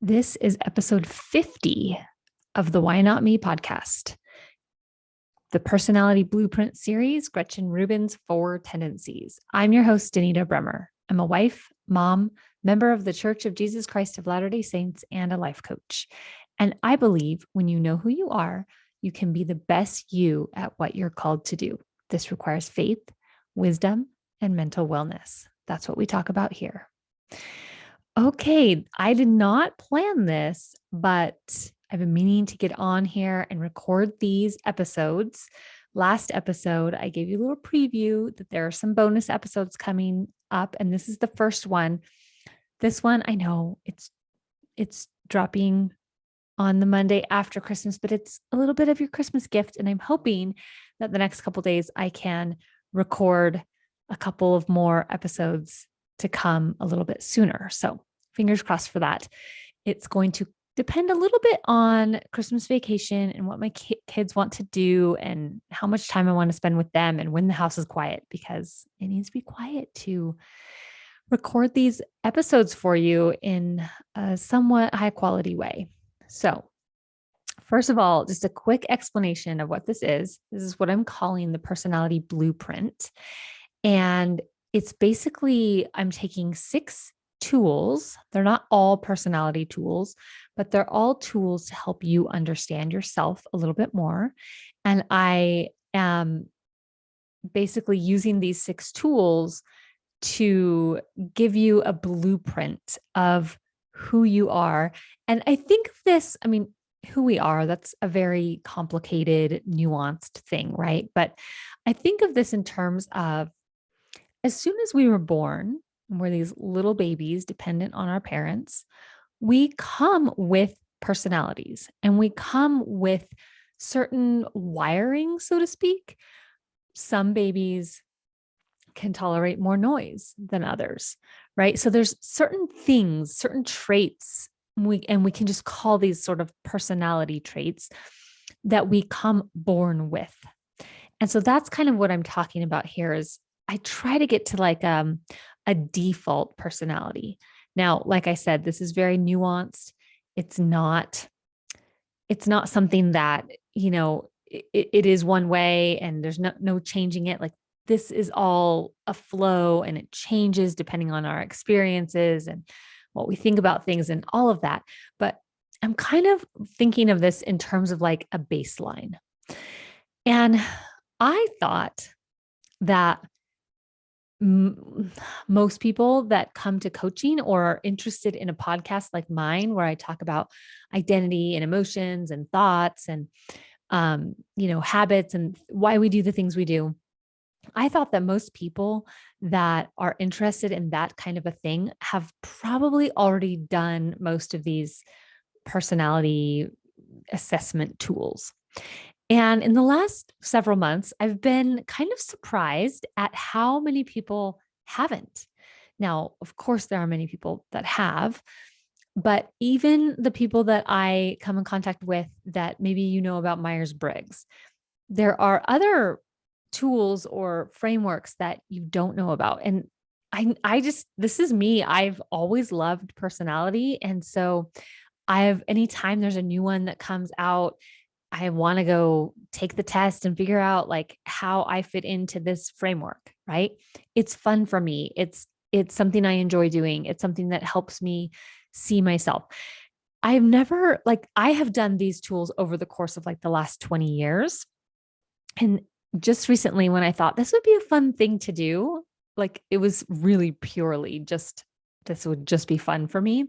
This is episode 50 of the Why Not Me podcast, the personality blueprint series, Gretchen Rubin's 4 Tendencies. I'm your host, Danita Bremer. I'm a wife, mom, member of the Church of Jesus Christ of Latter-day Saints, and a life coach. And I believe when you know who you are, you can be the best you at what you're called to do. This requires faith, wisdom, and mental wellness. That's what we talk about here. Okay, I did not plan this, but I've been meaning to get on here and record these episodes. Last episode, I gave you a little preview that there are some bonus episodes coming up, and this is the first one. This one, I know it's dropping on the Monday after Christmas, but it's a little bit of your Christmas gift, and I'm hoping that the next couple of days I can record a couple of more episodes to come a little bit sooner. So fingers crossed for that. It's going to depend a little bit on Christmas vacation and what my kids want to do and how much time I want to spend with them and when the house is quiet, because it needs to be quiet to record these episodes for you in a somewhat high quality way. So first of all, just a quick explanation of what this is. This is what I'm calling the personality blueprint. And it's basically, I'm taking 6 tools. They're not all personality tools, but they're all tools to help you understand yourself a little bit more. And I am basically using these 6 tools to give you a blueprint of who you are. And I think of this, who we are, that's a very complicated, nuanced thing, right? But I think of this in terms of as soon as we were born, we're these little babies dependent on our parents, we come with personalities and we come with certain wiring, so to speak. Some babies can tolerate more noise than others, right? So there's certain things, certain traits, we can just call these sort of personality traits that we come born with. And so that's kind of what I'm talking about here is I try to get to like a default personality. Now, like I said, this is very nuanced. It's not something that, it is one way and there's no changing it. Like this is all a flow and it changes depending on our experiences and what we think about things and all of that. But I'm kind of thinking of this in terms of like a baseline. And I thought that most people that come to coaching or are interested in a podcast like mine, where I talk about identity and emotions and thoughts and, habits and why we do the things we do. I thought that most people that are interested in that kind of a thing have probably already done most of these personality assessment tools. And in the last several months, I've been kind of surprised at how many people haven't. Now, of course, there are many people that have, but even the people that I come in contact with that maybe you know about Myers-Briggs, there are other tools or frameworks that you don't know about. And this is me. I've always loved personality. And so anytime there's a new one that comes out, I want to go take the test and figure out like how I fit into this framework, right? It's fun for me. It's something I enjoy doing. It's something that helps me see myself. I have done these tools over the course of like the last 20 years. And just recently when I thought this would be a fun thing to do, like it was really purely just, this would just be fun for me.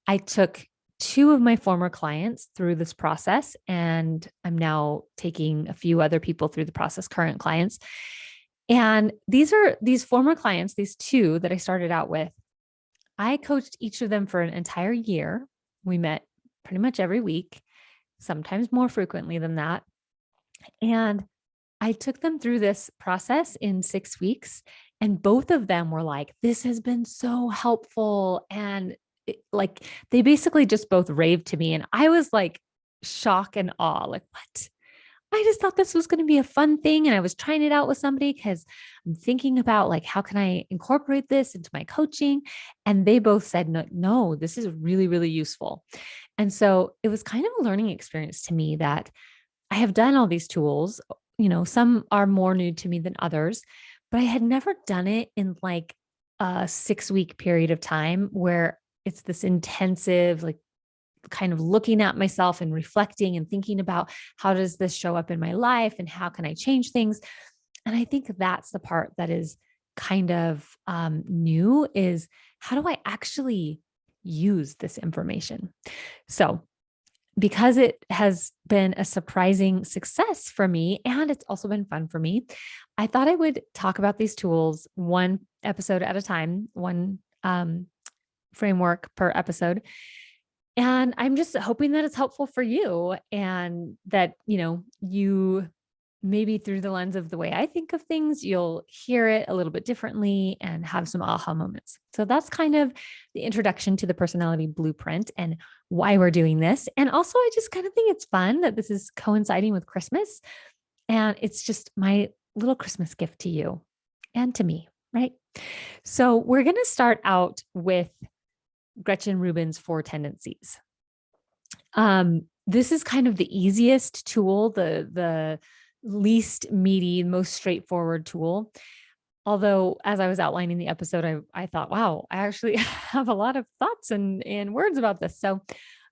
I took 2 of my former clients through this process, and I'm now taking a few other people through the process, current clients. And these former clients, these 2 that I started out with, I coached each of them for an entire year. We met pretty much every week, sometimes more frequently than that. And I took them through this process in 6 weeks, and both of them were like, this has been so helpful. And they basically just both raved to me. And I was like shock and awe, like, what? I just thought this was going to be a fun thing. And I was trying it out with somebody because I'm thinking about like, how can I incorporate this into my coaching? And they both said, no, no, this is really, really useful. And so it was kind of a learning experience to me that I have done all these tools. Some are more new to me than others, but I had never done it in like a 6-week period of time where it's this intensive, like kind of looking at myself and reflecting and thinking about how does this show up in my life and how can I change things? And I think that's the part that is kind of new is how do I actually use this information? So because it has been a surprising success for me and it's also been fun for me, I thought I would talk about these tools one episode at a time, one framework per episode. And I'm just hoping that it's helpful for you and that, you maybe through the lens of the way I think of things, you'll hear it a little bit differently and have some aha moments. So that's kind of the introduction to the personality blueprint and why we're doing this. And also, I just kind of think it's fun that this is coinciding with Christmas. And it's just my little Christmas gift to you and to me, right? So we're going to start out with Gretchen Rubin's 4 tendencies. This is kind of the easiest tool, the least meaty, most straightforward tool. Although, as I was outlining the episode, I thought, wow, I actually have a lot of thoughts and words about this. So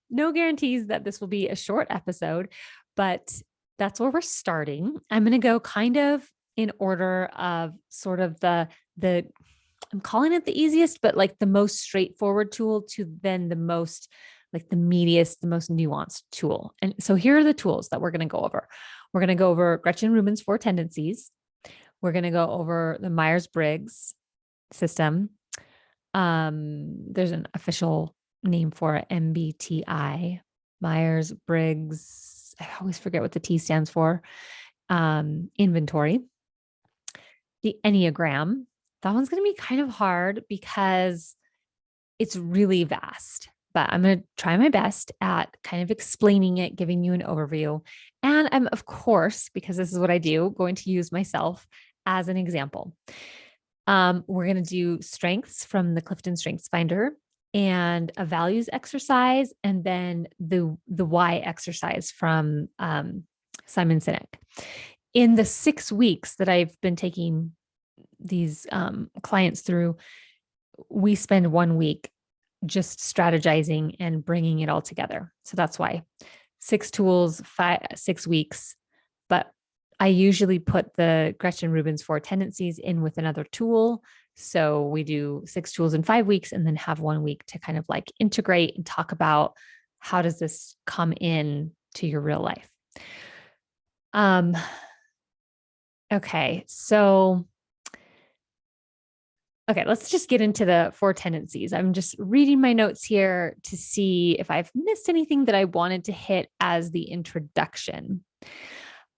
no guarantees that this will be a short episode, but that's where we're starting. I'm going to go kind of in order of sort of the I'm calling it the easiest, but like the most straightforward tool to then the most like the meatiest, the most nuanced tool. And so here are the tools that we're going to go over. We're going to go over Gretchen Rubin's 4 tendencies. We're going to go over the Myers-Briggs system. There's an official name for it, MBTI, Myers-Briggs. I always forget what the T stands for. Inventory. The Enneagram. That one's going to be kind of hard because it's really vast, but I'm going to try my best at kind of explaining it, giving you an overview. And I'm, of course, because this is what I do, going to use myself as an example. We're going to do strengths from the Clifton Strengths Finder and a values exercise, and then the why exercise from Simon Sinek. In the 6 weeks that I've been taking these clients through, we spend 1 week just strategizing and bringing it all together. So that's why 6 tools, 6 weeks. But I usually put the Gretchen Rubin's 4 tendencies in with another tool. So we do 6 tools in 5 weeks and then have 1 week to kind of like integrate and talk about how does this come in to your real life. Okay. So okay, let's just get into the 4 tendencies. I'm just reading my notes here to see if I've missed anything that I wanted to hit as the introduction.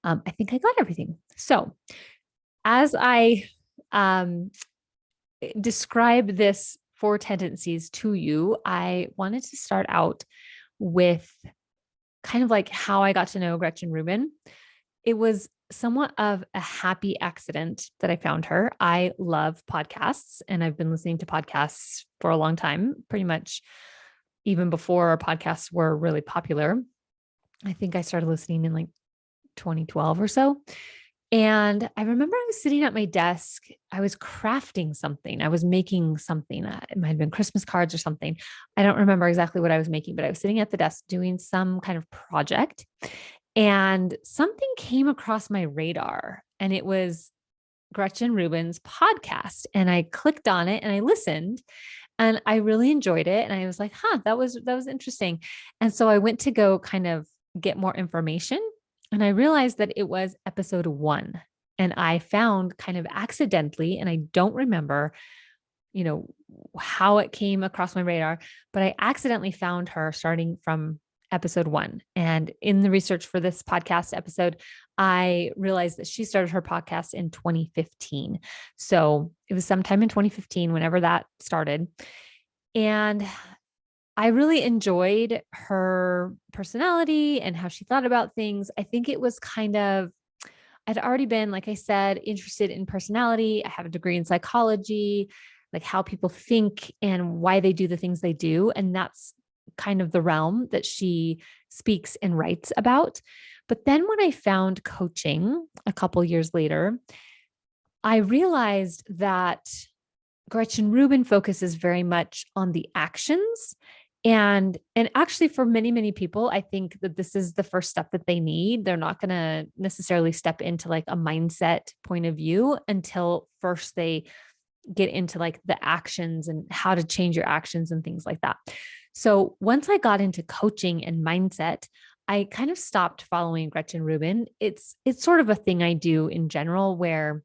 I think I got everything. So as I describe this 4 tendencies to you, I wanted to start out with kind of like how I got to know Gretchen Rubin. It was somewhat of a happy accident that I found her. I love podcasts and I've been listening to podcasts for a long time, pretty much even before podcasts were really popular. I think I started listening in like 2012 or so. And I remember I was sitting at my desk. I was crafting something. I was making something. It might have been Christmas cards or something. I don't remember exactly what I was making, but I was sitting at the desk doing some kind of project. And something came across my radar, and it was Gretchen Rubin's podcast. And I clicked on it and I listened and I really enjoyed it. And I was like, that was interesting. And so I went to go kind of get more information. And I realized that it was episode 1. And I found kind of accidentally, and I don't remember, how it came across my radar, but I accidentally found her starting from episode 1. And in the research for this podcast episode, I realized that she started her podcast in 2015. So it was sometime in 2015, whenever that started. And I really enjoyed her personality and how she thought about things. I think it was I'd already been, like I said, interested in personality. I have a degree in psychology, like how people think and why they do the things they do. And that's kind of the realm that she speaks and writes about. But then when I found coaching a couple years later, I realized that Gretchen Rubin focuses very much on the actions. And actually for many people, I think that this is the first step that they need. They're not going to necessarily step into like a mindset point of view until first they get into like the actions and how to change your actions and things like that. So once I got into coaching and mindset, I kind of stopped following Gretchen Rubin. It's sort of a thing I do in general where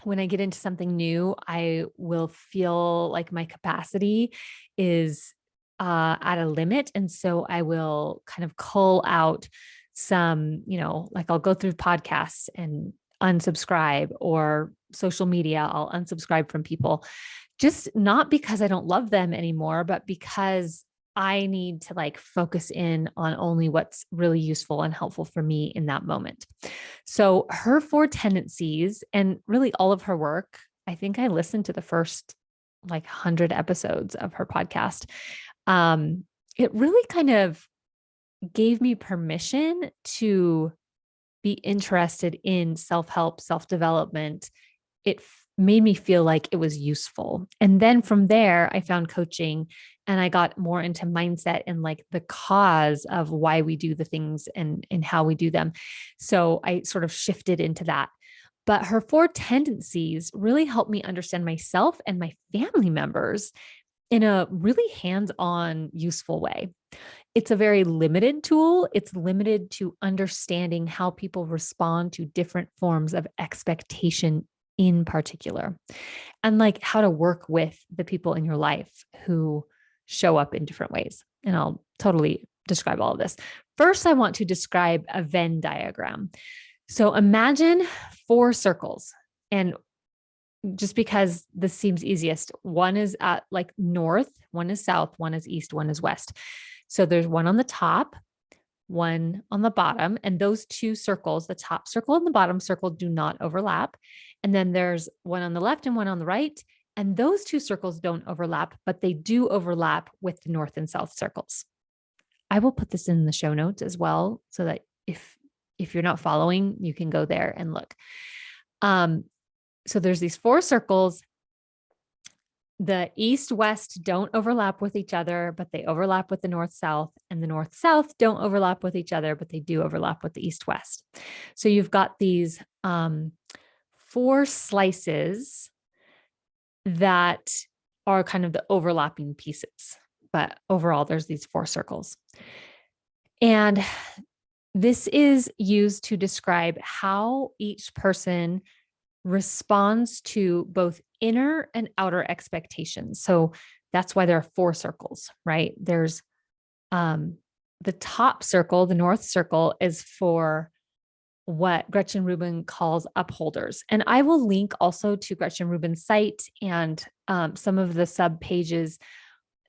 when I get into something new, I will feel like my capacity is at a limit. And so I will kind of cull out some, like I'll go through podcasts and unsubscribe, or social media, I'll unsubscribe from people, just not because I don't love them anymore, but because I need to like focus in on only what's really useful and helpful for me in that moment. So her four tendencies and really all of her work, I think I listened to the first like 100 episodes of her podcast. It really kind of gave me permission to be interested in self-help, self-development. It made me feel like it was useful. And then from there, I found coaching and I got more into mindset and like the cause of why we do the things and how we do them. So I sort of shifted into that. But her four tendencies really helped me understand myself and my family members in a really hands-on, useful way. It's a very limited tool. It's limited to understanding how people respond to different forms of expectation in particular, and like how to work with the people in your life who show up in different ways. And I'll totally describe all of this. First, I want to describe a Venn diagram. So imagine four circles, and just because this seems easiest, one is at like north, one is south, one is east, one is west. So there's one on the top, one on the bottom, and those two circles, the top circle and the bottom circle, do not overlap. And then there's one on the left and one on the right, and those two circles don't overlap, but they do overlap with the north and south circles. I will put this in the show notes as well, so that if you're not following, you can go there and look. So there's these four circles. The east-west don't overlap with each other, but they overlap with the north-south, and the north-south don't overlap with each other, but they do overlap with the east-west. So you've got these four slices that are kind of the overlapping pieces, but overall there's these four circles. And this is used to describe how each person responds to both inner and outer expectations. So that's why there are four circles, right? There's the top circle, the north circle, is for what Gretchen Rubin calls upholders. And I will link also to Gretchen Rubin's site and some of the sub pages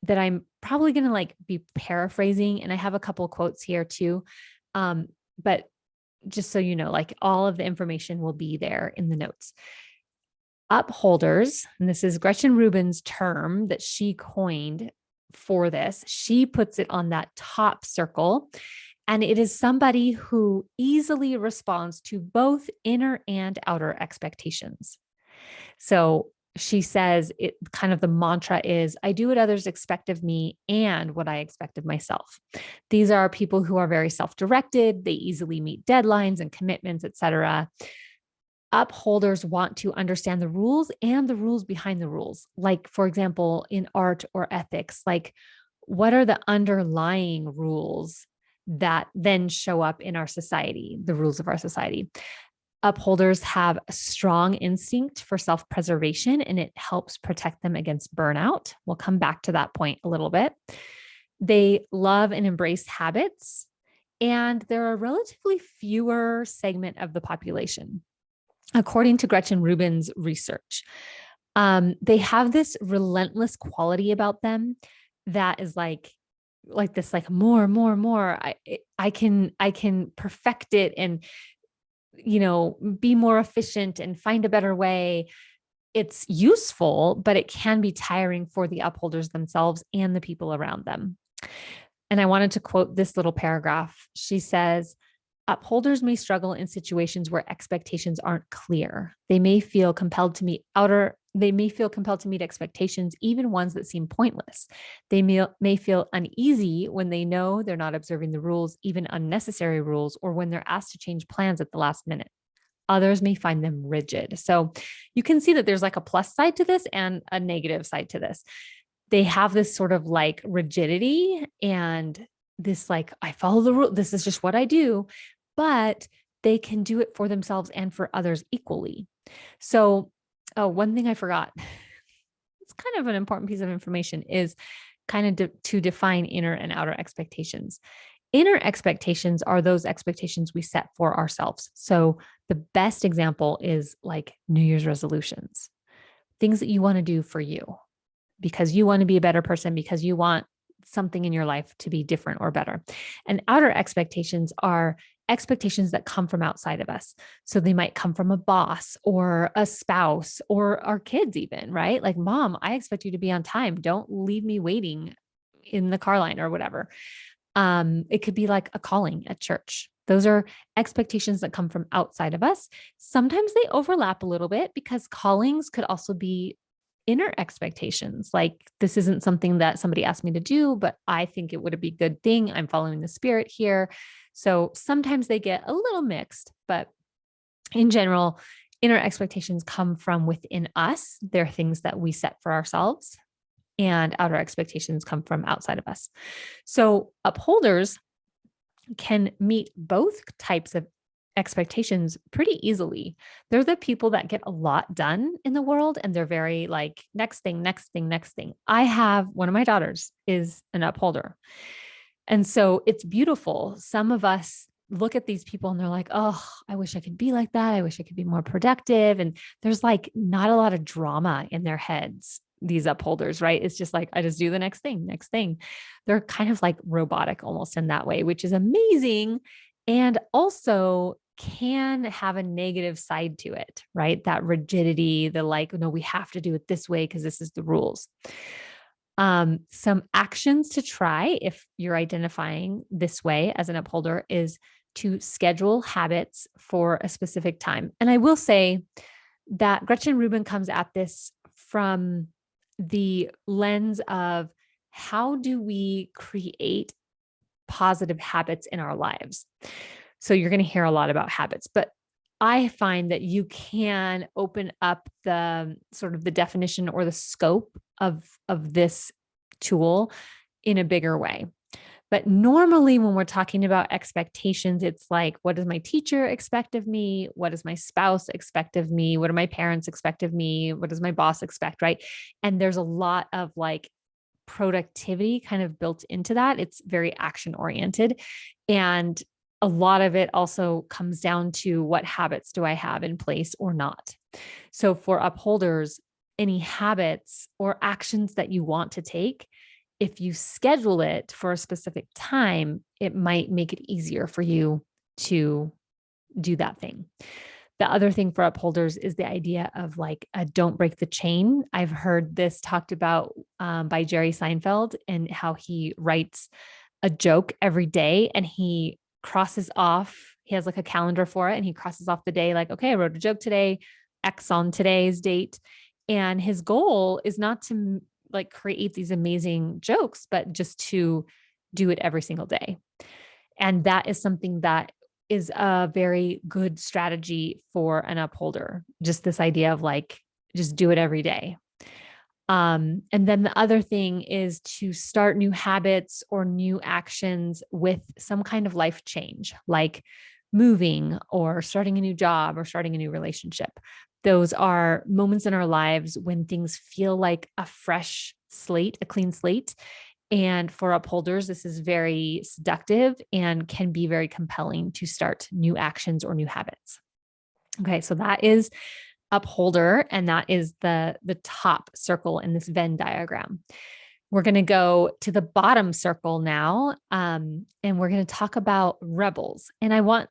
that I'm probably going to like be paraphrasing. And I have a couple quotes here too. But just so you know, like all of the information will be there in the notes. Upholders, and this is Gretchen Rubin's term that she coined for this. She puts it on that top circle, and it is somebody who easily responds to both inner and outer expectations. So she says it kind of the mantra is, I do what others expect of me and what I expect of myself. These are people who are very self-directed. They easily meet deadlines and commitments, etc. Upholders want to understand the rules and the rules behind the rules. Like, for example, in art or ethics, like what are the underlying rules that then show up in our society, the rules of our society? Upholders have a strong instinct for self-preservation, and it helps protect them against burnout. We'll come back to that point a little bit. They love and embrace habits, and they're a relatively fewer segment of the population. According to Gretchen Rubin's research, they have this relentless quality about them. that is like this, like more, more, more. I can perfect it and, be more efficient and find a better way. It's useful, but it can be tiring for the upholders themselves and the people around them. And I wanted to quote this little paragraph. She says, upholders may struggle in situations where expectations aren't clear. They may feel compelled to meet expectations, even ones that seem pointless. They may feel uneasy when they know they're not observing the rules, even unnecessary rules, or when they're asked to change plans at the last minute. Others may find them rigid. So you can see that there's like a plus side to this and a negative side to this. They have this sort of like rigidity and this like, I follow the rule. This is just what I do, but they can do it for themselves and for others equally. So, one thing I forgot, it's kind of an important piece of information, is kind of to define inner and outer expectations. Inner expectations are those expectations we set for ourselves. So the best example is like New Year's resolutions, things that you want to do for you because you want to be a better person, because you want something in your life to be different or better. And outer expectations are expectations that come from outside of us. So they might come from a boss or a spouse or our kids even, right? Like, mom, I expect you to be on time. Don't leave me waiting in the car line or whatever. It could be like a calling at church. Those are expectations that come from outside of us. Sometimes they overlap a little bit because callings could also be inner expectations. Like, this isn't something that somebody asked me to do, but I think it would be a good thing. I'm following the spirit here. So sometimes they get a little mixed, but in general, inner expectations come from within us. They're things that we set for ourselves, and outer expectations come from outside of us. So upholders can meet both types of expectations pretty easily. They're the people that get a lot done in the world, and they're very like, next thing, next thing, next thing. I have one of my daughters is an upholder. And so it's beautiful. Some of us look at these people and they're like, oh, I wish I could be like that. I wish I could be more productive. And there's like not a lot of drama in their heads, these upholders, right? It's just like, I just do the next thing, next thing. They're kind of like robotic almost in that way, which is amazing. And also can have a negative side to it, right? That rigidity, the like, no, we have to do it this way because this is the rules. Some actions to try if you're identifying this way as an upholder is to schedule habits for a specific time. And I will say that Gretchen Rubin comes at this from the lens of how do we create positive habits in our lives? So you're going to hear a lot about habits, but I find that you can open up the sort of the definition or the scope of this tool in a bigger way. But normally when we're talking about expectations, it's like, what does my teacher expect of me? What does my spouse expect of me? What do my parents expect of me? What does my boss expect? Right. And there's a lot of like productivity kind of built into that. It's very action oriented. And a lot of it also comes down to what habits do I have in place or not. So for upholders, any habits or actions that you want to take, if you schedule it for a specific time, it might make it easier for you to do that thing. The other thing for upholders is the idea of like a don't break the chain. I've heard this talked about by Jerry Seinfeld and how he writes a joke every day and he crosses off, he has like a calendar for it and he crosses off the day like, okay, I wrote a joke today, X on today's date. And his goal is not to like create these amazing jokes, but just to do it every single day. And that is something that is a very good strategy for an upholder. Just this idea of like, just do it every day. And then the other thing is to start new habits or new actions with some kind of life change, like moving or starting a new job or starting a new relationship. Those are moments in our lives when things feel like a fresh slate, a clean slate. And for upholders, this is very seductive and can be very compelling to start new actions or new habits. Okay, so that is upholder, and that is the top circle in this Venn diagram. We're going to go to the bottom circle now, and we're going to talk about rebels. And I want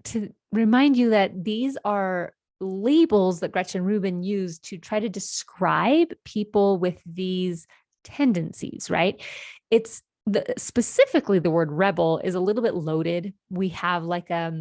to remind you that these are labels that Gretchen Rubin used to try to describe people with these tendencies, right? Specifically the word rebel is a little bit loaded. We have like a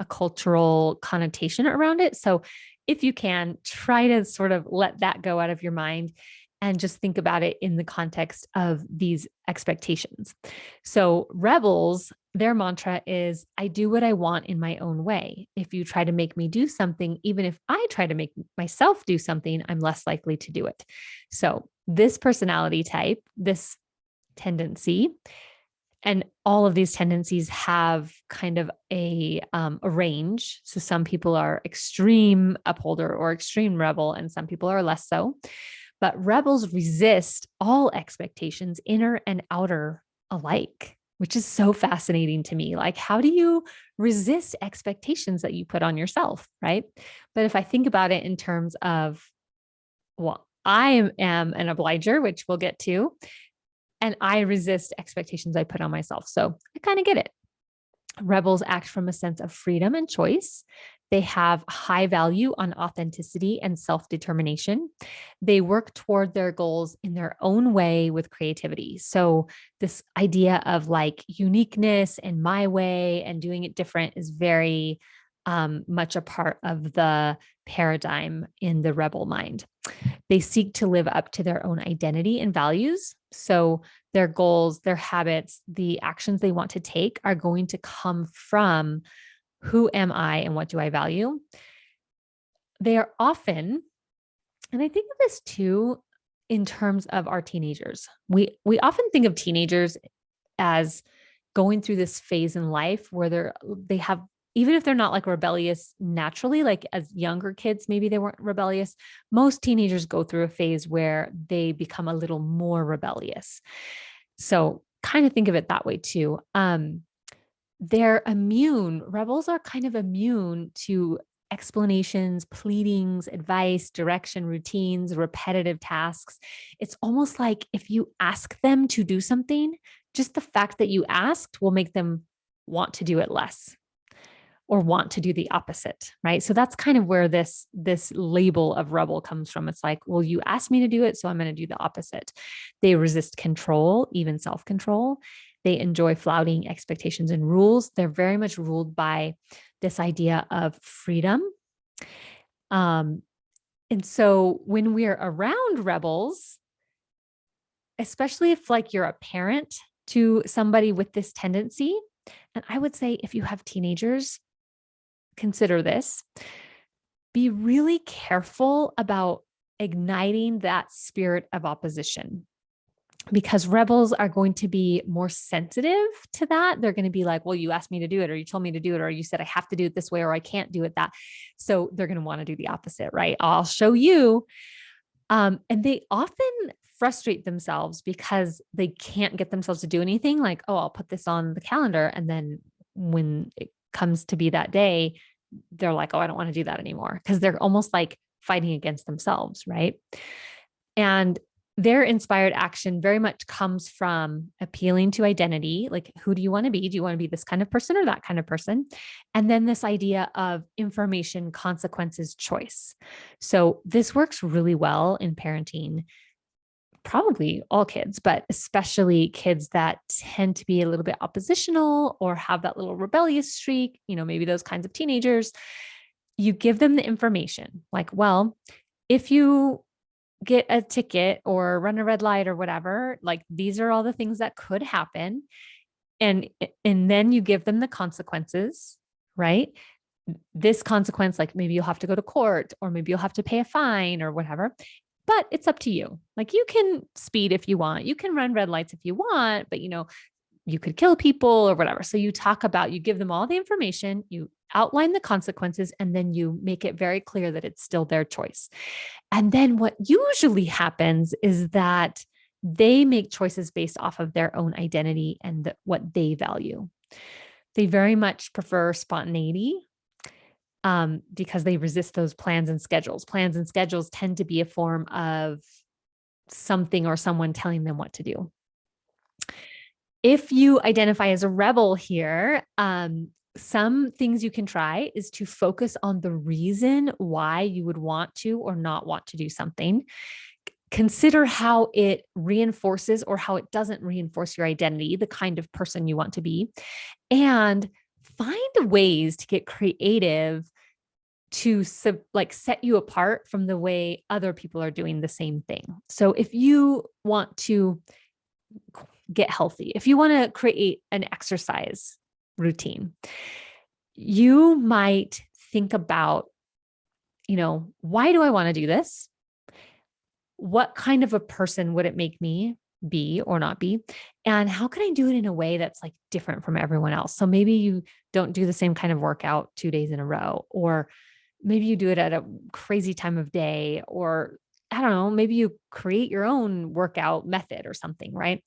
cultural connotation around it. So if you can, try to sort of let that go out of your mind and just think about it in the context of these expectations. So rebels, their mantra is, I do what I want in my own way. If you try to make me do something, even if I try to make myself do something, I'm less likely to do it. So this personality type, this tendency, and all of these tendencies have kind of a range. So some people are extreme upholder or extreme rebel, and some people are less so. But rebels resist all expectations, inner and outer alike, which is so fascinating to me. Like, how do you resist expectations that you put on yourself, right? But if I think about it in terms of, well, I am an obliger, which we'll get to, and I resist expectations I put on myself. So I kind of get it. Rebels act from a sense of freedom and choice. They have high value on authenticity and self-determination. They work toward their goals in their own way with creativity. So this idea of like uniqueness and my way and doing it different is very much a part of the paradigm in the rebel mind. They seek to live up to their own identity and values. So their goals, their habits, the actions they want to take are going to come from who am I and what do I value? They are often, and I think of this too in terms of our teenagers. We often think of teenagers as going through this phase in life where they have, even if they're not like rebellious naturally, like as younger kids, maybe they weren't rebellious. Most teenagers go through a phase where they become a little more rebellious. So kind of think of it that way too. Rebels are kind of immune to explanations, pleadings, advice, direction, routines, repetitive tasks. It's almost like if you ask them to do something, just the fact that you asked will make them want to do it less or want to do the opposite, right? So that's kind of where this label of rebel comes from. It's like, well, you asked me to do it, so I'm going to do the opposite. They resist control, even self-control. They enjoy flouting expectations and rules. They're very much ruled by this idea of freedom. And so when we're around rebels, especially if like you're a parent to somebody with this tendency, and I would say if you have teenagers, consider this, be really careful about igniting that spirit of opposition, because rebels are going to be more sensitive to that. They're going to be like, well, you asked me to do it, or you told me to do it, or you said I have to do it this way, or I can't do it that. So they're going to want to do the opposite, right? I'll show you. And they often frustrate themselves because they can't get themselves to do anything. Like, oh, I'll put this on the calendar. And then when it comes to be that day, they're like, oh, I don't want to do that anymore. Because they're almost like fighting against themselves, right? And their inspired action very much comes from appealing to identity. Like, who do you want to be? Do you want to be this kind of person or that kind of person? And then this idea of information, consequences, choice. So this works really well in parenting, probably all kids, but especially kids that tend to be a little bit oppositional or have that little rebellious streak, maybe those kinds of teenagers. You give them the information like, well, if you get a ticket or run a red light or whatever, like these are all the things that could happen. And then you give them the consequences, right? This consequence, like maybe you'll have to go to court or maybe you'll have to pay a fine or whatever, but it's up to you. Like you can speed if you want, you can run red lights if you want, but you could kill people or whatever. So you give them all the information, you outline the consequences, and then you make it very clear that it's still their choice. And then what usually happens is that they make choices based off of their own identity and what they value. They very much prefer spontaneity because they resist those plans and schedules. Plans and schedules tend to be a form of something or someone telling them what to do. If you identify as a rebel here, some things you can try is to focus on the reason why you would want to or not want to do something. Consider how it reinforces or how it doesn't reinforce your identity, the kind of person you want to be, and find ways to get creative to set you apart from the way other people are doing the same thing. So if you want to get healthy, if you want to create an exercise routine, you might think about, why do I want to do this? What kind of a person would it make me be or not be? And how can I do it in a way that's like different from everyone else? So maybe you don't do the same kind of workout 2 days in a row, or maybe you do it at a crazy time of day, or I don't know, maybe you create your own workout method or something, right?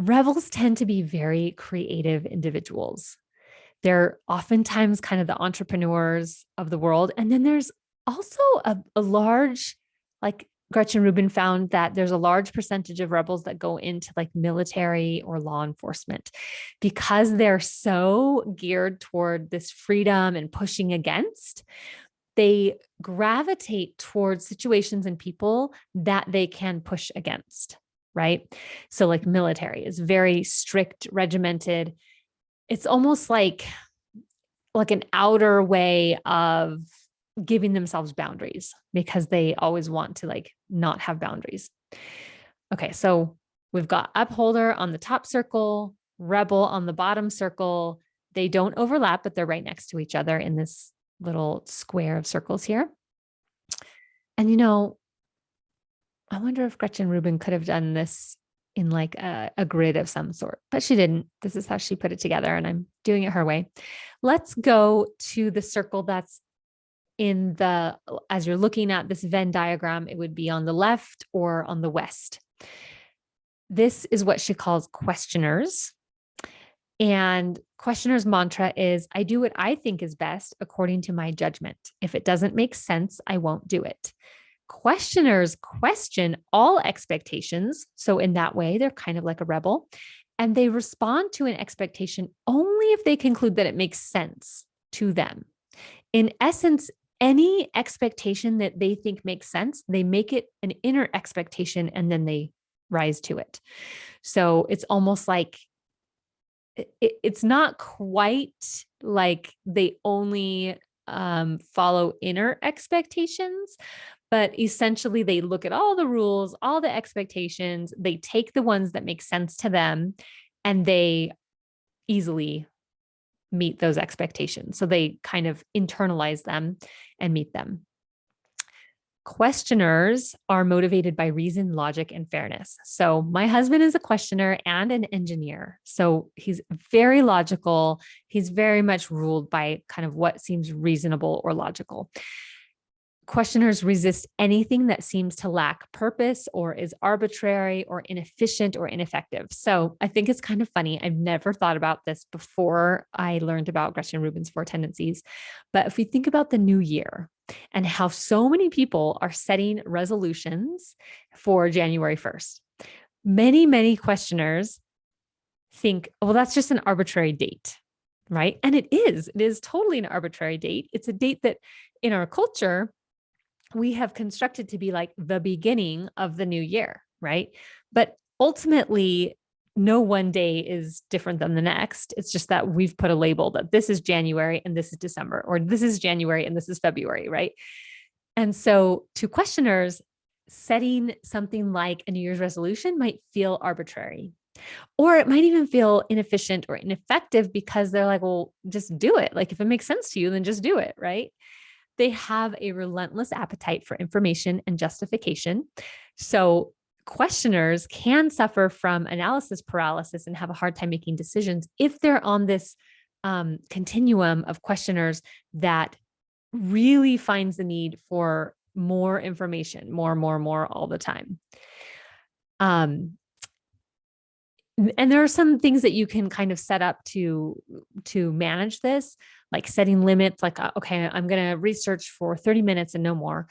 Rebels tend to be very creative individuals. They're oftentimes kind of the entrepreneurs of the world. And then there's also a large, like Gretchen Rubin found that there's a large percentage of rebels that go into like military or law enforcement because they're so geared toward this freedom and pushing against. They gravitate towards situations and people that they can push against, right? So like military is very strict, regimented. It's almost like an outer way of giving themselves boundaries because they always want to like not have boundaries. Okay, so we've got upholder on the top circle, rebel on the bottom circle. They don't overlap, but they're right next to each other in this little square of circles here. And I wonder if Gretchen Rubin could have done this in like a grid of some sort, but she didn't. This is how she put it together, and I'm doing it her way. Let's go to the circle that's as you're looking at this Venn diagram, it would be on the left or on the west. This is what she calls questioners. And questioners' mantra is, I do what I think is best according to my judgment. If it doesn't make sense, I won't do it. Questioners question all expectations. So in that way, they're kind of like a rebel. And they respond to an expectation only if they conclude that it makes sense to them. In essence, any expectation that they think makes sense, they make it an inner expectation and then they rise to it. So it's almost like it's not quite like they only follow inner expectations, but essentially they look at all the rules, all the expectations, they take the ones that make sense to them, and they easily meet those expectations. So they kind of internalize them and meet them. Questioners are motivated by reason, logic, and fairness. So my husband is a questioner and an engineer. So he's very logical. He's very much ruled by kind of what seems reasonable or logical. Questioners resist anything that seems to lack purpose or is arbitrary or inefficient or ineffective. So I think it's kind of funny. I've never thought about this before I learned about Gretchen Rubin's 4 tendencies. But if we think about the new year and how so many people are setting resolutions for January 1st, many, many questioners think, well, that's just an arbitrary date, right? And it is totally an arbitrary date. It's a date that in our culture, we have constructed to be like the beginning of the new year, right? But ultimately, no one day is different than the next. It's just that we've put a label that this is January and this is December, or this is January and this is February, right? And so to questioners, setting something like a New Year's resolution might feel arbitrary, or it might even feel inefficient or ineffective because they're like, well, just do it. Like if it makes sense to you, then just do it, right? They have a relentless appetite for information and justification. So questioners can suffer from analysis paralysis and have a hard time making decisions if they're on this continuum of questioners that really finds the need for more information, more all the time. And there are some things that you can kind of set up to manage this, like setting limits, like, okay, I'm going to research for 30 minutes and no more.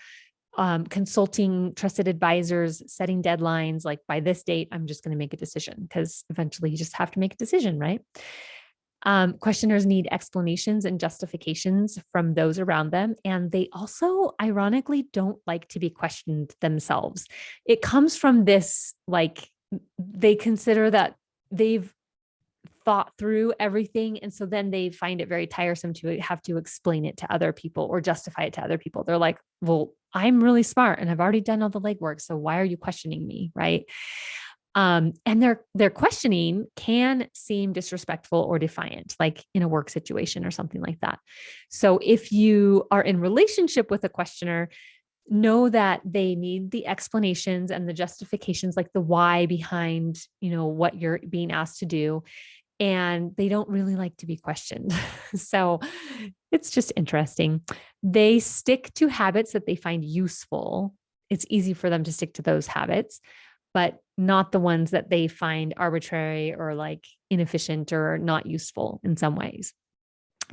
consulting trusted advisors, setting deadlines, like by this date, I'm just going to make a decision, because eventually you just have to make a decision, right? Questioners need explanations and justifications from those around them. And they also, ironically, don't like to be questioned themselves. It comes from this, like, they consider that they've thought through everything. And so then they find it very tiresome to have to explain it to other people or justify it to other people. They're like, well, I'm really smart and I've already done all the legwork. So why are you questioning me? Right. And their questioning can seem disrespectful or defiant, like in a work situation or something like that. So if you are in relationship with a questioner, know that they need the explanations and the justifications, like the why behind, what you're being asked to do. And they don't really like to be questioned. So it's just interesting. They stick to habits that they find useful. It's easy for them to stick to those habits, but not the ones that they find arbitrary or like inefficient or not useful in some ways.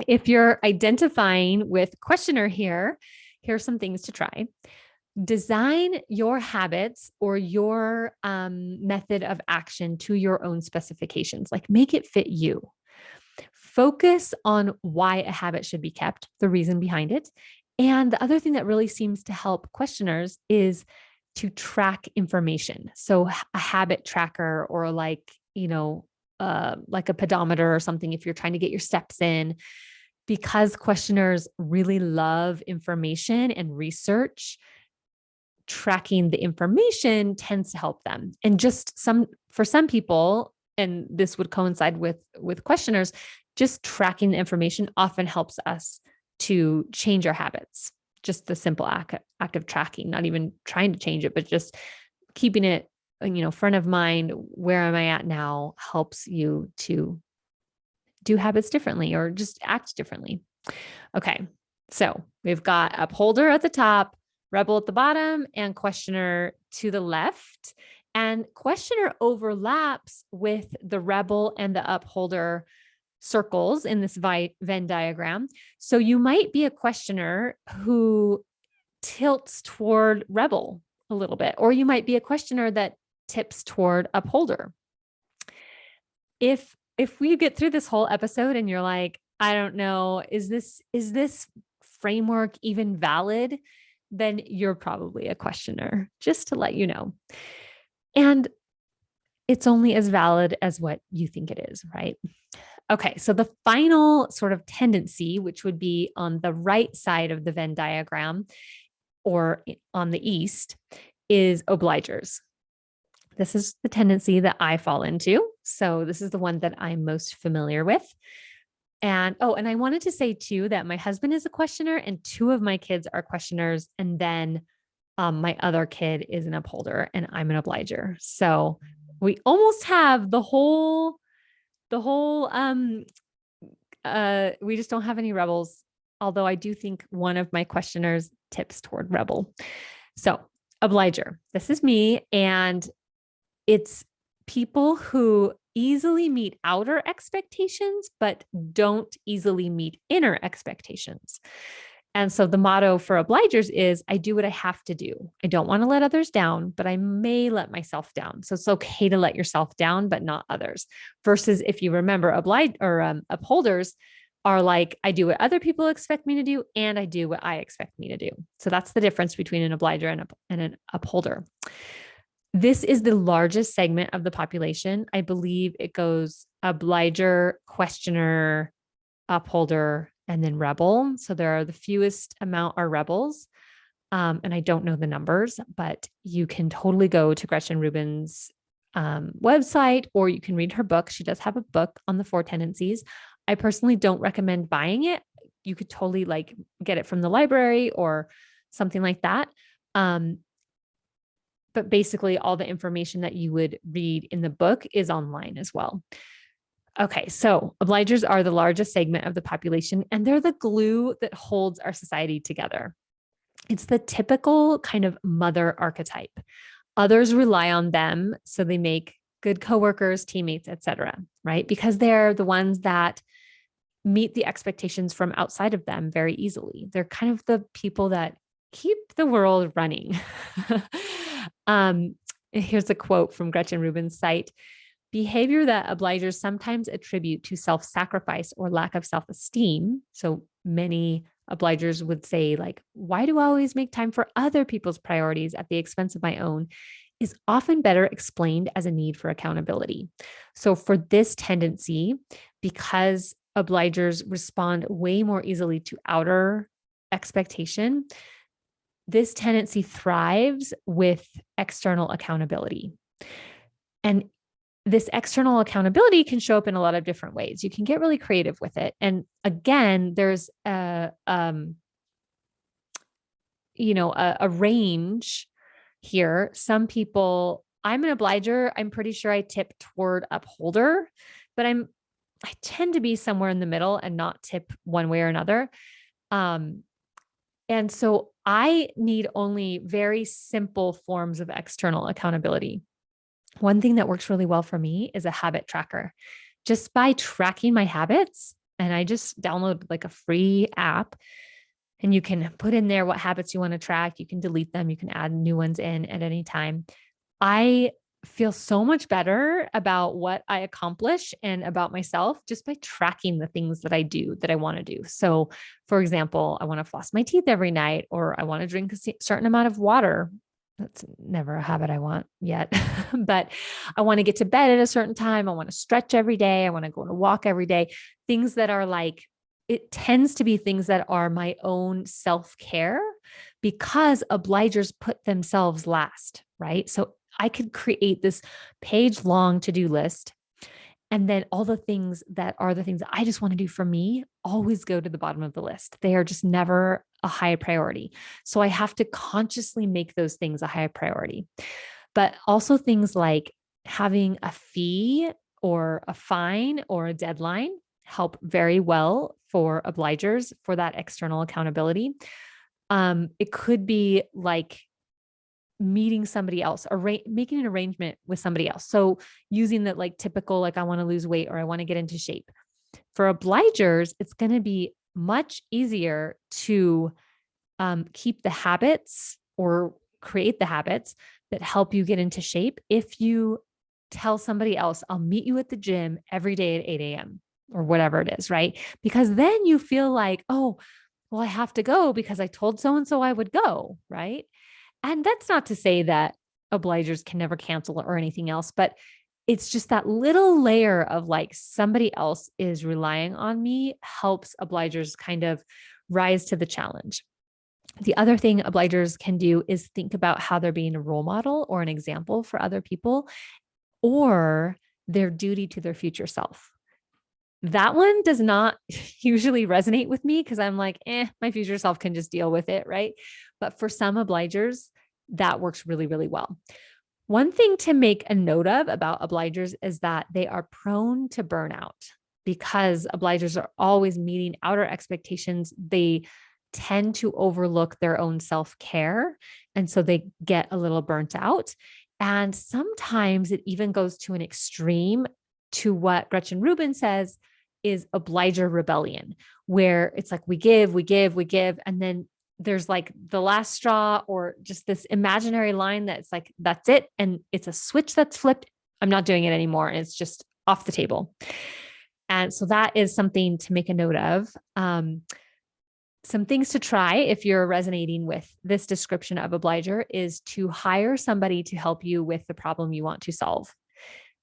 If you're identifying with questioner here, are some things to try. Design your habits or your method of action to your own specifications, like make it fit you. Focus on why a habit should be kept, the reason behind it. And the other thing that really seems to help questioners is to track information. So a habit tracker, or like a pedometer or something, if you're trying to get your steps in, because questioners really love information and research. Tracking the information tends to help them. And just for some people, and this would coincide with questioners, just tracking the information often helps us to change our habits. Just the simple act of tracking, not even trying to change it, but just keeping it, front of mind. Where am I at now? Helps you to do habits differently or just act differently. Okay. So we've got upholder at the top, rebel at the bottom, and questioner to the left. And questioner overlaps with the rebel and the upholder circles in this Venn diagram. So you might be a questioner who tilts toward rebel a little bit, or you might be a questioner that tips toward upholder. If we get through this whole episode and you're like, I don't know, is this framework even valid? Then you're probably a questioner, just to let you know. And it's only as valid as what you think it is, right? Okay, so the final sort of tendency, which would be on the right side of the Venn diagram or on the east, is obligers. This is the tendency that I fall into. So this is the one that I'm most familiar with. And I wanted to say too that my husband is a questioner and 2 of my kids are questioners. And then my other kid is an upholder and I'm an obliger. So we almost have the whole, we just don't have any rebels. Although I do think one of my questioners tips toward rebel. So obliger, this is me. And it's people who easily meet outer expectations, but don't easily meet inner expectations. And so the motto for obligers is, I do what I have to do. I don't want to let others down, but I may let myself down. So it's okay to let yourself down, but not others. Versus if you remember, upholders are like, I do what other people expect me to do, and I do what I expect me to do. So that's the difference between an obliger and an upholder. This is the largest segment of the population. I believe it goes obliger, questioner, upholder, and then rebel. So there are the fewest amount are rebels. And I don't know the numbers, but you can totally go to Gretchen Rubin's website, or you can read her book. She does have a book on the 4 tendencies. I personally don't recommend buying it. You could totally like get it from the library or something like that. But basically all the information that you would read in the book is online as well. Okay, so obligers are the largest segment of the population, and they're the glue that holds our society together. It's the typical kind of mother archetype. Others rely on them, so they make good coworkers, teammates, etc., right? Because they're the ones that meet the expectations from outside of them very easily. They're kind of the people that keep the world running. um, Here's a quote from Gretchen Rubin's site. Behavior that obligers sometimes attribute to self-sacrifice or lack of self-esteem. So many obligers would say, like, why do I always make time for other people's priorities at the expense of my own? Is often better explained as a need for accountability. So for this tendency, because obligers respond way more easily to outer expectation, this tendency thrives with external accountability. And this external accountability can show up in a lot of different ways. You can get really creative with it. And again, there's a range here. Some people, I'm an obliger. I'm pretty sure I tip toward upholder, but I tend to be somewhere in the middle and not tip one way or another. And so I need only very simple forms of external accountability. One thing that works really well for me is a habit tracker. Just by tracking my habits, and I just download like a free app, and you can put in there what habits you want to track. You can delete them. You can add new ones in at any time. I feel so much better about what I accomplish and about myself just by tracking the things that I do that I want to do. So, for example, I want to floss my teeth every night, or I want to drink a certain amount of water. That's never a habit I want yet, but I want to get to bed at a certain time. I want to stretch every day. I want to go on a walk every day. Things that are like, it tends to be things that are my own self-care because obligers put themselves last, right? So I could create this page-long to-do list, and then all the things that are the things that I just want to do for me always go to the bottom of the list. They are just never a high priority. So I have to consciously make those things a high priority. But also things like having a fee or a fine or a deadline help very well for obligers for that external accountability. It could be like meeting somebody else or making an arrangement with somebody else. So using that like typical, like I want to lose weight or I want to get into shape. For obligers, it's going to be much easier to keep the habits or create the habits that help you get into shape if you tell somebody else, I'll meet you at the gym every day at 8 a.m. or whatever it is, right? Because then you feel like, oh, well, I have to go because I told so-and-so I would go, right? And that's not to say that obligers can never cancel or anything else, but it's just that little layer of like somebody else is relying on me helps obligers kind of rise to the challenge. The other thing obligers can do is think about how they're being a role model or an example for other people, or their duty to their future self. That one does not usually resonate with me because I'm like, my future self can just deal with it, right? But for some obligers, that works really, really well. One thing to make a note of about obligers is that they are prone to burnout because obligers are always meeting outer expectations. They tend to overlook their own self-care. And so they get a little burnt out. And sometimes it even goes to an extreme to what Gretchen Rubin says is obliger rebellion, where it's like we give, and then there's like the last straw or just this imaginary line that's like, that's it. And it's a switch that's flipped. I'm not doing it anymore. And it's just off the table. And so that is something to make a note of. Some things to try if you're resonating with this description of obliger is to hire somebody to help you with the problem you want to solve.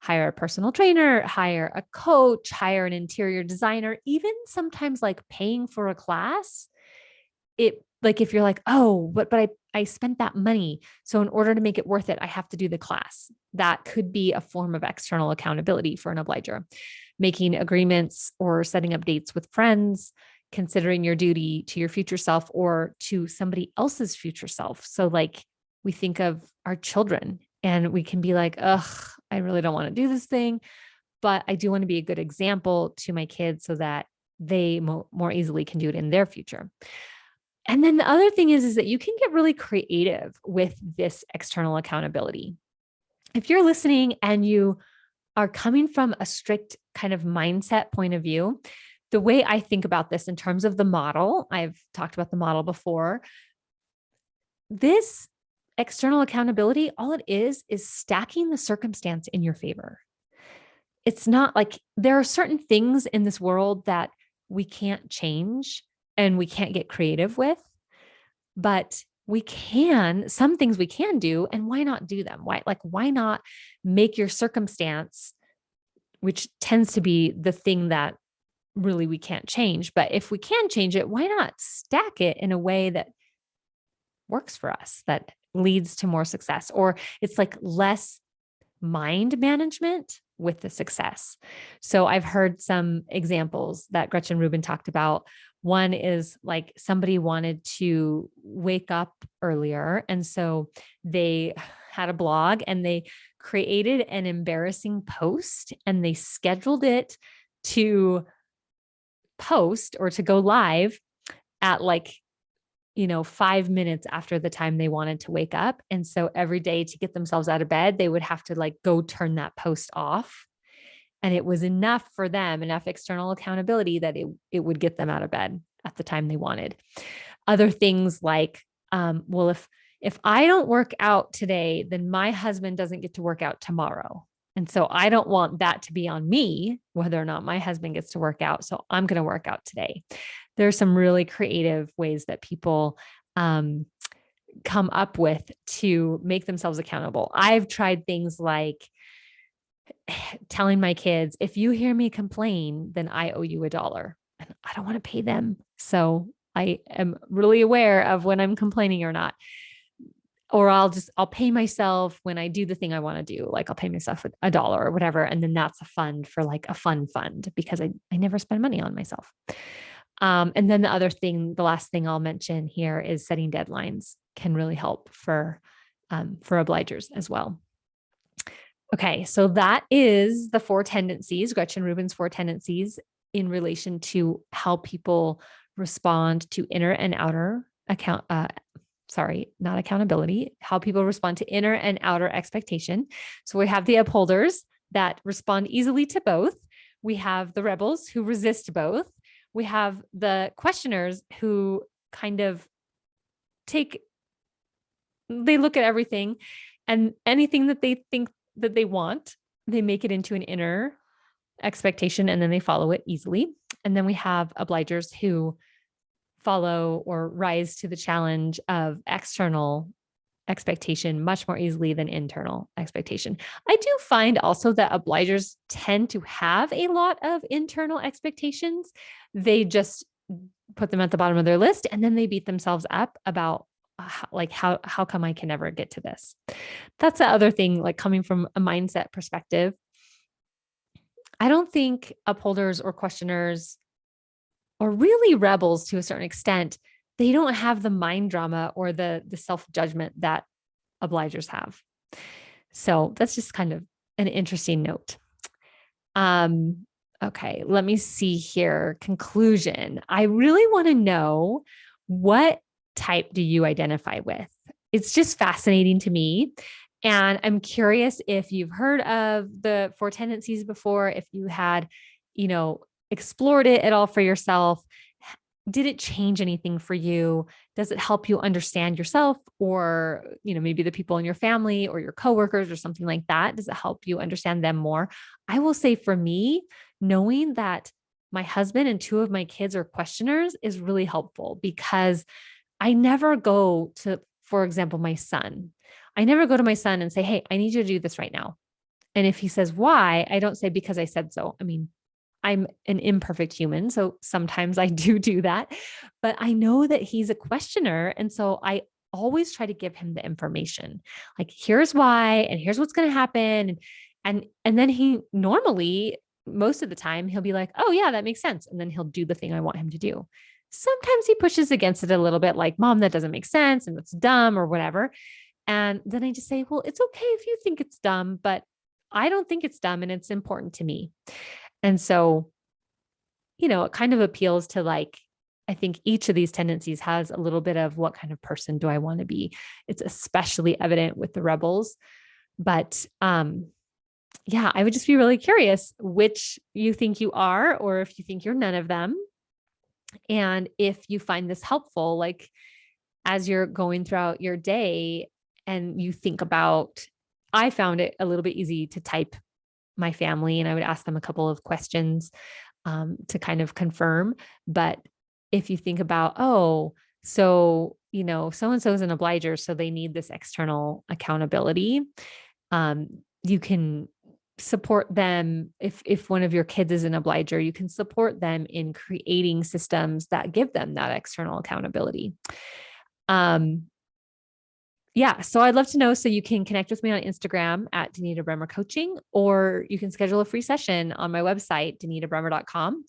Hire a personal trainer, hire a coach, hire an interior designer, even sometimes like paying for a class. It like if you're like, oh, but I spent that money. So in order to make it worth it, I have to do the class. That could be a form of external accountability for an obliger. Making agreements or setting up dates with friends, considering your duty to your future self or to somebody else's future self. So like we think of our children and we can be like, ugh, I really don't want to do this thing, but I do want to be a good example to my kids so that they more easily can do it in their future. And then the other thing is that you can get really creative with this external accountability. If you're listening and you are coming from a strict kind of mindset point of view, the way I think about this in terms of the model, I've talked about the model before, this external accountability, all it is stacking the circumstance in your favor. It's not like there are certain things in this world that we can't change and we can't get creative with, but some things we can do, and why not do them? Why not make your circumstance, which tends to be the thing that really we can't change, but if we can change it, why not stack it in a way that works for us, that leads to more success? Or it's like less mind management with the success. So I've heard some examples that Gretchen Rubin talked about. One is like somebody wanted to wake up earlier. And so they had a blog and they created an embarrassing post and they scheduled it to post or to go live at 5 minutes after the time they wanted to wake up. And so every day to get themselves out of bed, they would have to go turn that post off. And it was enough for them, enough external accountability that it would get them out of bed at the time they wanted. Other things like, if I don't work out today, then my husband doesn't get to work out tomorrow. And so I don't want that to be on me, whether or not my husband gets to work out. So I'm going to work out today. There are some really creative ways that people come up with to make themselves accountable. I've tried things like telling my kids, if you hear me complain, then I owe you $1. And I don't want to pay them. So I am really aware of when I'm complaining or not. Or I'll pay myself when I do the thing I want to do. Like I'll pay myself $1 or whatever. And then that's a fund for a fun fund because I never spend money on myself. And then the last thing I'll mention here is setting deadlines can really help for obligers as well. Okay. So that is the 4 tendencies, Gretchen Rubin's 4 tendencies in relation to how people respond to inner and outer not accountability, how people respond to inner and outer expectation. So we have the upholders that respond easily to both. We have the rebels who resist both. We have the questioners who kind of they look at everything and anything that they think that they want, they make it into an inner expectation and then they follow it easily. And then we have obligers who follow or rise to the challenge of external expectation much more easily than internal expectation. I do find also that obligers tend to have a lot of internal expectations. They just put them at the bottom of their list and then they beat themselves up about how come I can never get to this? That's the other thing, coming from a mindset perspective. I don't think upholders or questioners or really rebels to a certain extent, they don't have the mind drama or the self-judgment that obligers have. So that's just kind of an interesting note. Okay, let me see here. Conclusion. I really want to know, what type do you identify with? It's just fascinating to me. And I'm curious if you've heard of the 4 tendencies before, if you had, explored it at all for yourself. Did it change anything for you? Does it help you understand yourself or, maybe the people in your family or your coworkers or something like that? Does it help you understand them more? I will say for me, knowing that my husband and 2 of my kids are questioners is really helpful because I never go to, for example, my son. I never go to my son and say, hey, I need you to do this right now. And if he says, why? I don't say, because I said so. I mean, I'm an imperfect human, so sometimes I do that, but I know that he's a questioner. And so I always try to give him the information, like, here's why, and here's what's going to happen. And then he normally, most of the time, he'll be like, oh yeah, that makes sense. And then he'll do the thing I want him to do. Sometimes he pushes against it a little bit, like, mom, that doesn't make sense. And that's dumb or whatever. And then I just say, well, it's okay if you think it's dumb, but I don't think it's dumb and it's important to me. And so, it kind of appeals to I think each of these tendencies has a little bit of what kind of person do I want to be. It's especially evident with the rebels, but yeah, I would just be really curious which you think you are, or if you think you're none of them. And if you find this helpful, as you're going throughout your day and you think about, I found it a little bit easy to type my family and I would ask them a couple of questions to kind of confirm. But if you think about, oh, so, so and so is an obliger, so they need this external accountability. You can support them if one of your kids is an obliger, you can support them in creating systems that give them that external accountability. Yeah, so I'd love to know. So you can connect with me on Instagram at Danita Bremer Coaching, or you can schedule a free session on my website, danitabremmer.com.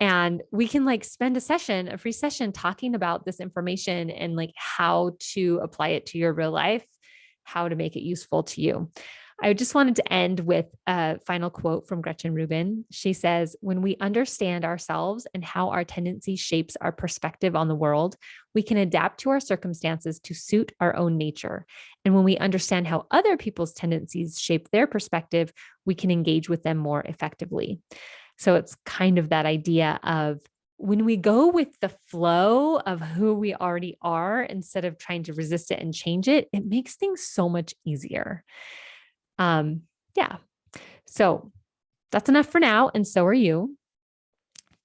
And we can spend a free session talking about this information and how to apply it to your real life, how to make it useful to you. I just wanted to end with a final quote from Gretchen Rubin. She says, when we understand ourselves and how our tendency shapes our perspective on the world, we can adapt to our circumstances to suit our own nature. And when we understand how other people's tendencies shape their perspective, we can engage with them more effectively. So it's kind of that idea of when we go with the flow of who we already are, instead of trying to resist it and change it, it makes things so much easier. Yeah. So that's enough for now. And so are you.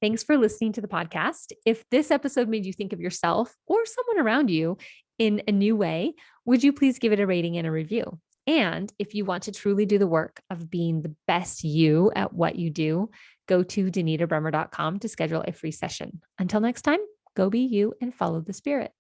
Thanks for listening to the podcast. If this episode made you think of yourself or someone around you in a new way, would you please give it a rating and a review? And if you want to truly do the work of being the best you at what you do, go to danitabremmer.com to schedule a free session. Until next time, go be you and follow the spirit.